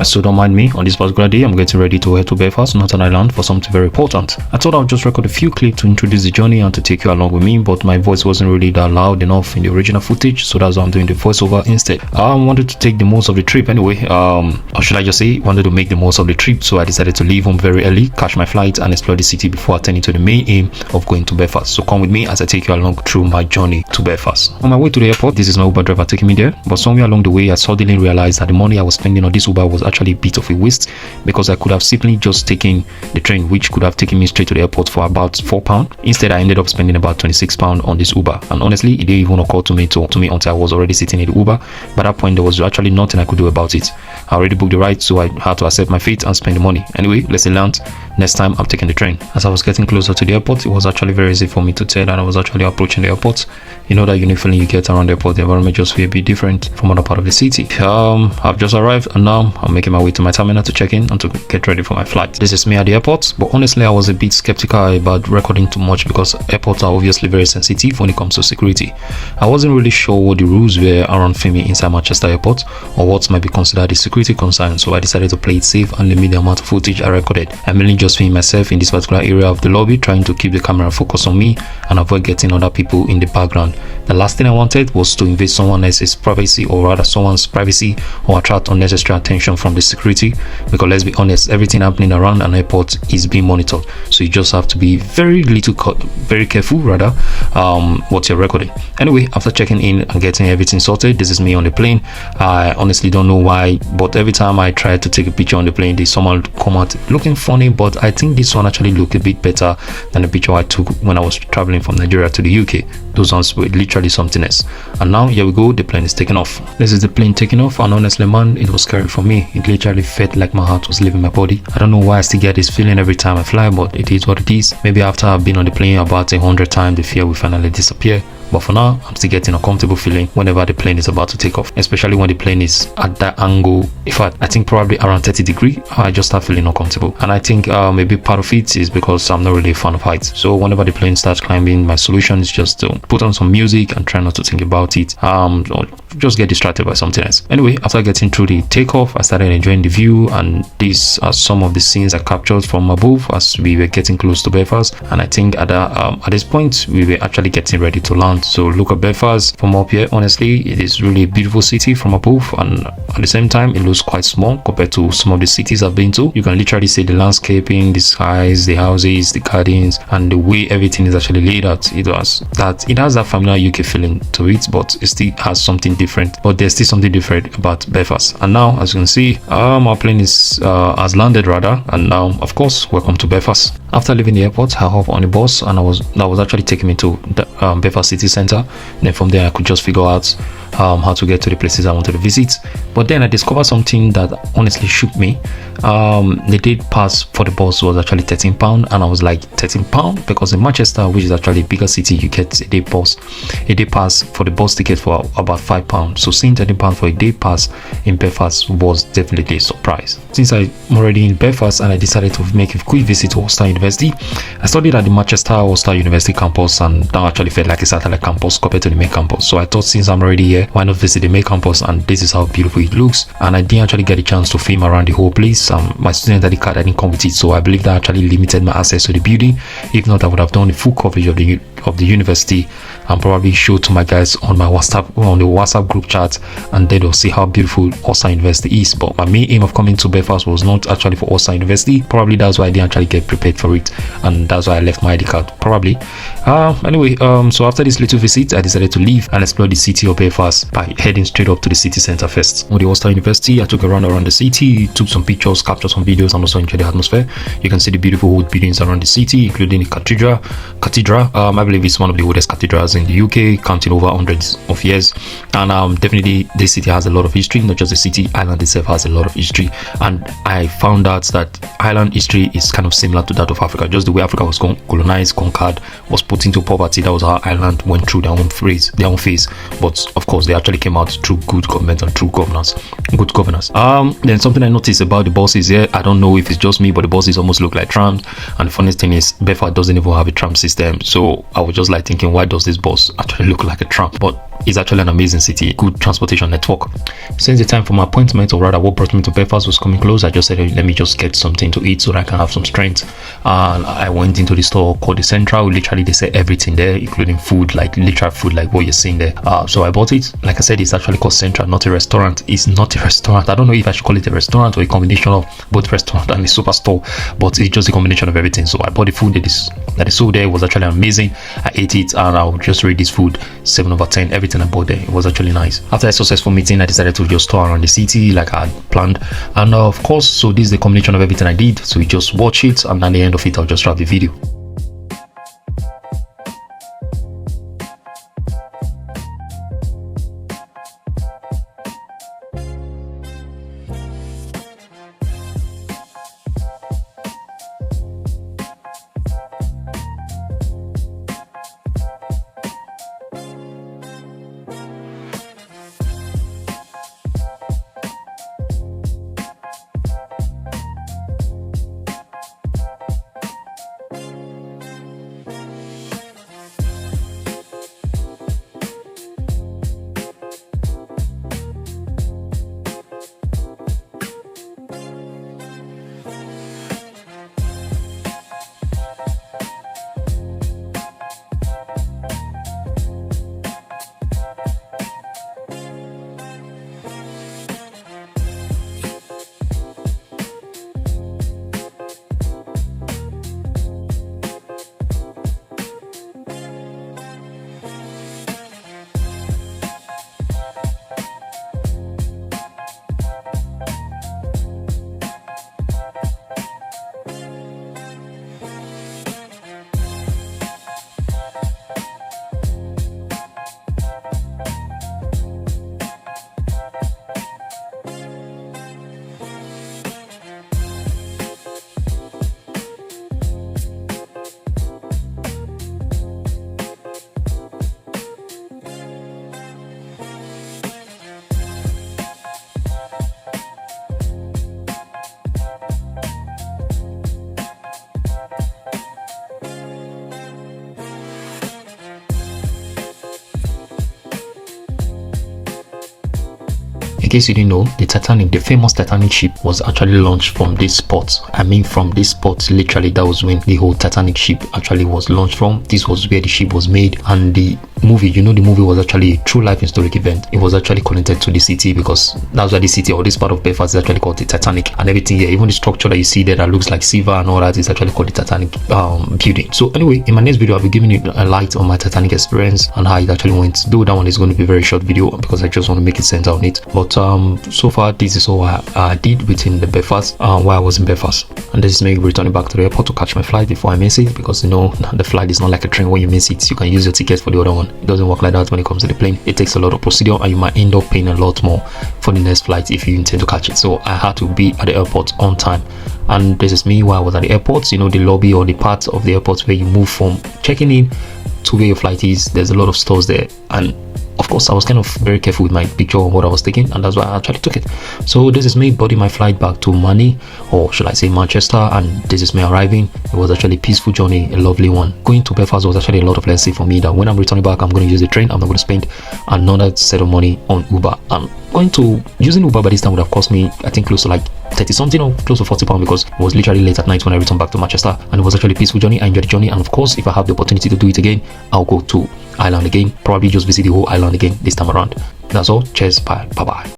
So don't mind me, on this particular day I'm getting ready to head to Belfast, Northern Ireland, for something very important. I thought I would just record a few clips to introduce the journey and to take you along with me, but my voice wasn't really that loud enough in the original footage, so that's why I'm doing the voiceover instead. I wanted to take the most of the trip anyway, or should I just say, wanted to make the most of the trip, so I decided to leave home very early, catch my flight and explore the city before attending to the main aim of going to Belfast. So come with me as I take you along through my journey to Belfast. On my way to the airport, this is my Uber driver taking me there, but somewhere along the way I suddenly realized that the money I was spending on this Uber was actually a bit of a waste, because I could have simply just taken the train, which could have taken me straight to the airport for about £4. Instead, I ended up spending about £26 on this Uber, and honestly, it didn't even occur to me until I was already sitting in the Uber. By that point, there was actually nothing I could do about it. I already booked the ride, so I had to accept my fate and spend the money. Anyway, lesson learned. Next time, I'm taking the train. As I was getting closer to the airport, it was actually very easy for me to tell that I was actually approaching the airport. You know that unique feeling you get around the airport. The environment just feels a bit different from other part of the city. I've just arrived and now I'm making my way to my terminal to check in and to get ready for my flight. This is me at the airport, but honestly I was a bit skeptical about recording too much because airports are obviously very sensitive when it comes to security. I wasn't really sure what the rules were around filming inside Manchester Airport or what might be considered a security concern, so I decided to play it safe and limit the amount of footage I recorded. I mainly just filmed myself in this particular area of the lobby, trying to keep the camera focused on me and avoid getting other people in the background. The last thing I wanted was to invade someone else's privacy, or rather someone's privacy, or attract unnecessary attention from the security, because let's be honest, everything happening around an airport is being monitored, so you just have to be very careful rather what you're recording. Anyway, after checking in and getting everything sorted, this is me on the plane. I honestly don't know why, but every time I try to take a picture on the plane, they somehow come out looking funny, but I think this one actually looked a bit better than the picture I took when I was traveling from Nigeria to the UK. Those ones were literally something else. And now here we go, the plane is taking off. This is the plane taking off, and honestly man, it was scary for me. It literally felt like my heart was leaving my body. I don't know why I still get this feeling every time I fly, but it is what it is. Maybe after I've been on the plane about 100 times, the fear will finally disappear. But for now, I'm still getting a comfortable feeling whenever the plane is about to take off, especially when the plane is at that angle. In fact, I think probably around 30 degrees, I just start feeling uncomfortable. And I think maybe part of it is because I'm not really a fan of heights. So whenever the plane starts climbing, my solution is just to put on some music and try not to think about it, or just get distracted by something else. Anyway, after getting through the takeoff, I started enjoying the view, and these are some of the scenes I captured from above as we were getting close to Belfast. And I think at this point, we were actually getting ready to land. So look at Belfast from up here. Honestly, it is really a beautiful city from above, and at the same time it looks quite small compared to some of the cities I've been to. You can literally see the landscaping, the skies, the houses, the gardens, and the way everything is actually laid out. It has that familiar UK feeling to it, but it still has something different. But there's still something different about Belfast. And now, as you can see, our plane has landed rather, and now of course welcome to Belfast. After leaving the airport, I hopped on a bus, and that was actually taking me to the Belfast city center. Then from there I could just figure out how to get to the places I wanted to visit. But then I discovered something that honestly shook me. The day pass for the bus was actually £13, and I was like, £13? Because in Manchester, which is actually a bigger city, you get a day pass for the bus ticket for about £5. So seeing £13 for a day pass in Belfast was definitely a surprise. Since I'm already in Belfast and I decided to make a quick visit to Ulster University, I studied at the Manchester Ulster University campus, and that actually felt like a satellite campus compared to the main campus. So I thought, since I'm already here, why not visit the main campus? And this is how beautiful it looks. And I didn't actually get a chance to film around the whole place. My student ID card, I didn't come with it, so I believe that actually limited my access to the building. If not, I would have done the full coverage of the university and probably show to my guys on the WhatsApp group chat, and then they'll see how beautiful Ulster University is. But my main aim of coming to Belfast was not actually for Ulster University. Probably that's why I didn't actually get prepared for it, and that's why I left my ID card probably. Anyway, so after this little visit, I decided to leave and explore the city of Belfast by heading straight up to the city center first. With the Ulster University, I took a run around the city, took some pictures, captured some videos, and also enjoyed the atmosphere. You can see the beautiful old buildings around the city, including the cathedral. I believe it's one of the oldest cathedrals in the UK, counting over hundreds of years. And definitely this city has a lot of history. Not just the city, Ireland itself has a lot of history. And I found out that Ireland history is kind of similar to that of Africa. Just the way Africa was colonized, conquered, was put into poverty, that was how Ireland went through their own phase. But of course, they actually came out through good government and through governance. Then something I noticed about the buses here, I don't know if it's just me, but the buses almost look like trams. And the funniest thing is, Belfast doesn't even have a tram system. So I was just like thinking, why does this bus actually look like a tram? But It's actually an amazing city, good transportation network. Since the time for my appointment, or rather what brought me to Belfast, was coming close, I just said, let me just get something to eat so that I can have some strength. And I went into the store called the Central. Literally, they sell everything there, including food, like literal food, like what you're seeing there. So I bought it. Like I said, it's actually called Central, not a restaurant. It's not a restaurant. I don't know if I should call it a restaurant or a combination of both restaurant and a superstore, but it's just a combination of everything. So I bought the food that is sold there. It was actually amazing. I ate it, and I'll just rate this food 7/10. Everything I bought there, it was actually nice. After a successful meeting, I decided to just tour around the city like I had planned, and of course, so this is the combination of everything I did. So you just watch it, and at the end of it, I'll just wrap the video. In case you didn't know, the famous Titanic ship was actually launched from this spot. I mean, from this spot, literally, that was when the whole Titanic ship actually was launched from. This was where the ship was made, and the movie, the movie was actually a true life historic event. It was actually connected to the city, because that's why the city, or this part of Belfast, is actually called the Titanic, and everything here, even the structure that you see there that looks like silver and all that, is actually called the Titanic building. So anyway, in my next video, I'll be giving you a light on my Titanic experience and how it actually went, though that one is going to be a very short video because I just want to make it center on it. But so far, this is all I did within the Belfast while I was in Belfast, and this is me returning back to the airport to catch my flight before I miss it, because the flight is not like a train. When you miss it, you can use your ticket for the other one. It doesn't work like that when it comes to the plane. It takes a lot of procedure, and you might end up paying a lot more for the next flight if you intend to catch it. So I had to be at the airport on time, and this is me while I was at the airport. The lobby, or the part of the airport where you move from checking in to where your flight is. There's a lot of stores there, and of course I was kind of very careful with my picture on what I was taking, and that's why I actually took it. So this is me boarding my flight back to Mani, or should I say Manchester, and this is me arriving. It was actually a peaceful journey, a lovely one. Going to Belfast was actually a lot of lesson for me, that when I'm returning back, I'm going to use the train. I'm not going to spend another set of money on Uber. Using Uber by this time would have cost me, I think, close to like 30 something or close to 40 pounds, because it was literally late at night when I returned back to Manchester, and it was actually a peaceful journey. I enjoyed the journey, and of course, if I have the opportunity to do it again, I'll go to Ireland again, probably just visit the whole island again this time around. That's all. Cheers. Bye. Bye.